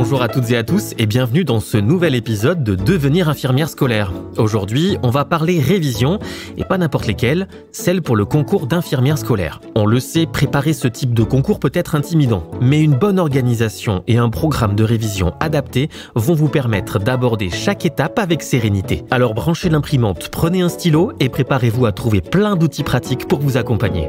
Bonjour à toutes et à tous et bienvenue dans ce nouvel épisode de Devenir infirmière scolaire. Aujourd'hui, on va parler révision et pas n'importe lesquelles, celle pour le concours d'infirmière scolaire. On le sait, préparer ce type de concours peut être intimidant, mais une bonne organisation et un programme de révision adapté vont vous permettre d'aborder chaque étape avec sérénité. Alors branchez l'imprimante, prenez un stylo et préparez-vous à trouver plein d'outils pratiques pour vous accompagner.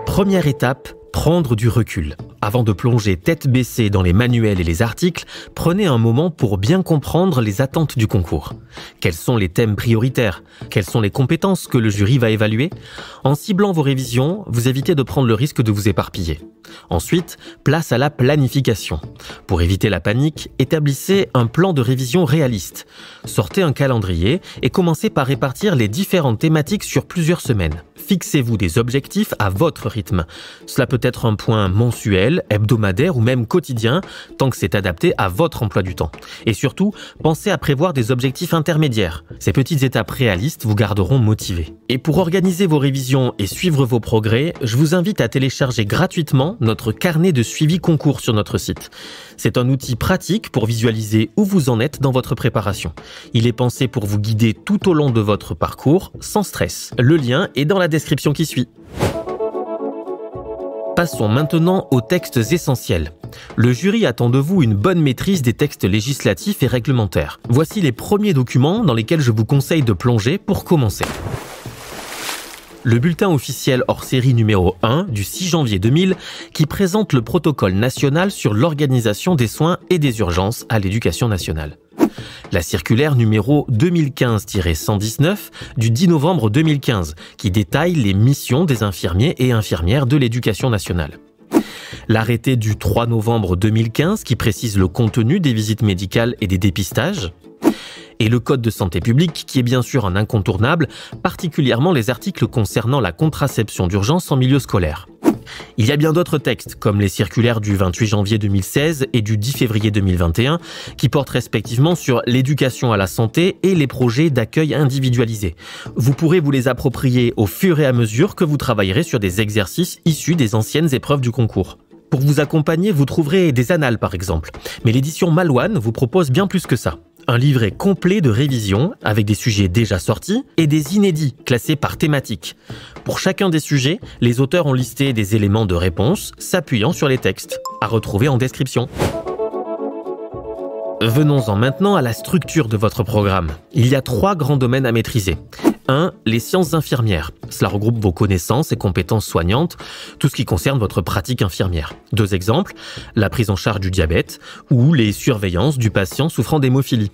Première étape, prendre du recul. Avant de plonger tête baissée dans les manuels et les articles, prenez un moment pour bien comprendre les attentes du concours. Quels sont les thèmes prioritaires? Quelles sont les compétences que le jury va évaluer? En ciblant vos révisions, vous évitez de prendre le risque de vous éparpiller. Ensuite, place à la planification. Pour éviter la panique, établissez un plan de révision réaliste. Sortez un calendrier et commencez par répartir les différentes thématiques sur plusieurs semaines. Fixez-vous des objectifs à votre rythme. Cela peut être un point mensuel, hebdomadaire ou même quotidien, tant que c'est adapté à votre emploi du temps. Et surtout, pensez à prévoir des objectifs intermédiaires. Ces petites étapes réalistes vous garderont motivé. Et pour organiser vos révisions et suivre vos progrès, je vous invite à télécharger gratuitement notre carnet de suivi concours sur notre site. C'est un outil pratique pour visualiser où vous en êtes dans votre préparation. Il est pensé pour vous guider tout au long de votre parcours, sans stress. Le lien est dans la description qui suit. Passons maintenant aux textes essentiels. Le jury attend de vous une bonne maîtrise des textes législatifs et réglementaires. Voici les premiers documents dans lesquels je vous conseille de plonger pour commencer. Le bulletin officiel hors série numéro 1 du 6 janvier 2000 qui présente le protocole national sur l'organisation des soins et des urgences à l'éducation nationale. La circulaire numéro 2015-119 du 10 novembre 2015 qui détaille les missions des infirmiers et infirmières de l'éducation nationale. L'arrêté du 3 novembre 2015 qui précise le contenu des visites médicales et des dépistages. Et le Code de santé publique qui est bien sûr un incontournable, particulièrement les articles concernant la contraception d'urgence en milieu scolaire. Il y a bien d'autres textes, comme les circulaires du 28 janvier 2016 et du 10 février 2021, qui portent respectivement sur l'éducation à la santé et les projets d'accueil individualisés. Vous pourrez vous les approprier au fur et à mesure que vous travaillerez sur des exercices issus des anciennes épreuves du concours. Pour vous accompagner, vous trouverez des annales par exemple, mais l'édition Malouane vous propose bien plus que ça. Un livret complet de révision avec des sujets déjà sortis et des inédits classés par thématique. Pour chacun des sujets, les auteurs ont listé des éléments de réponse s'appuyant sur les textes, à retrouver en description. Venons-en maintenant à la structure de votre programme. Il y a 3 grands domaines à maîtriser. 1. Les sciences infirmières. Cela regroupe vos connaissances et compétences soignantes, tout ce qui concerne votre pratique infirmière. 2 exemples, la prise en charge du diabète ou les surveillances du patient souffrant d'hémophilie.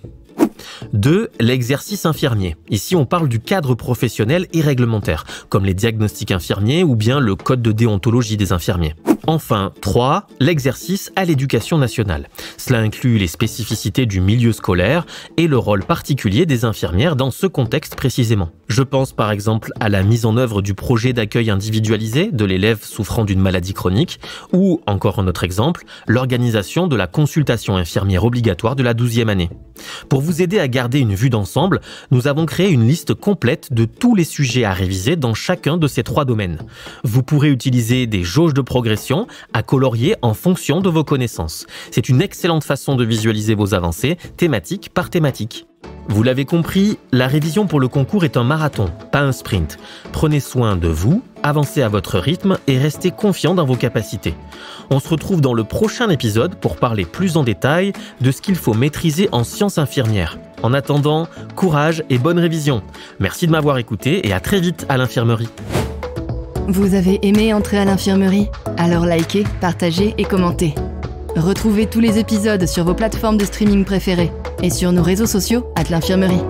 2. L'exercice infirmier. Ici, on parle du cadre professionnel et réglementaire, comme les diagnostics infirmiers ou bien le code de déontologie des infirmiers. Enfin, 3. L'exercice à l'éducation nationale. Cela inclut les spécificités du milieu scolaire et le rôle particulier des infirmières dans ce contexte précisément. Je pense par exemple à la mise en œuvre du projet d'accueil individualisé de l'élève souffrant d'une maladie chronique ou, encore un autre exemple, l'organisation de la consultation infirmière obligatoire de la 12e année. Pour vous aider à garder une vue d'ensemble, nous avons créé une liste complète de tous les sujets à réviser dans chacun de ces 3 domaines. Vous pourrez utiliser des jauges de progression à colorier en fonction de vos connaissances. C'est une excellente façon de visualiser vos avancées, thématique par thématique. Vous l'avez compris, la révision pour le concours est un marathon, pas un sprint. Prenez soin de vous, avancez à votre rythme et restez confiant dans vos capacités. On se retrouve dans le prochain épisode pour parler plus en détail de ce qu'il faut maîtriser en sciences infirmières. En attendant, courage et bonne révision. Merci de m'avoir écouté et à très vite à l'infirmerie. Vous avez aimé entrer à l'infirmerie? Alors likez, partagez et commentez. Retrouvez tous les épisodes sur vos plateformes de streaming préférées et sur nos réseaux sociaux @l'infirmerie.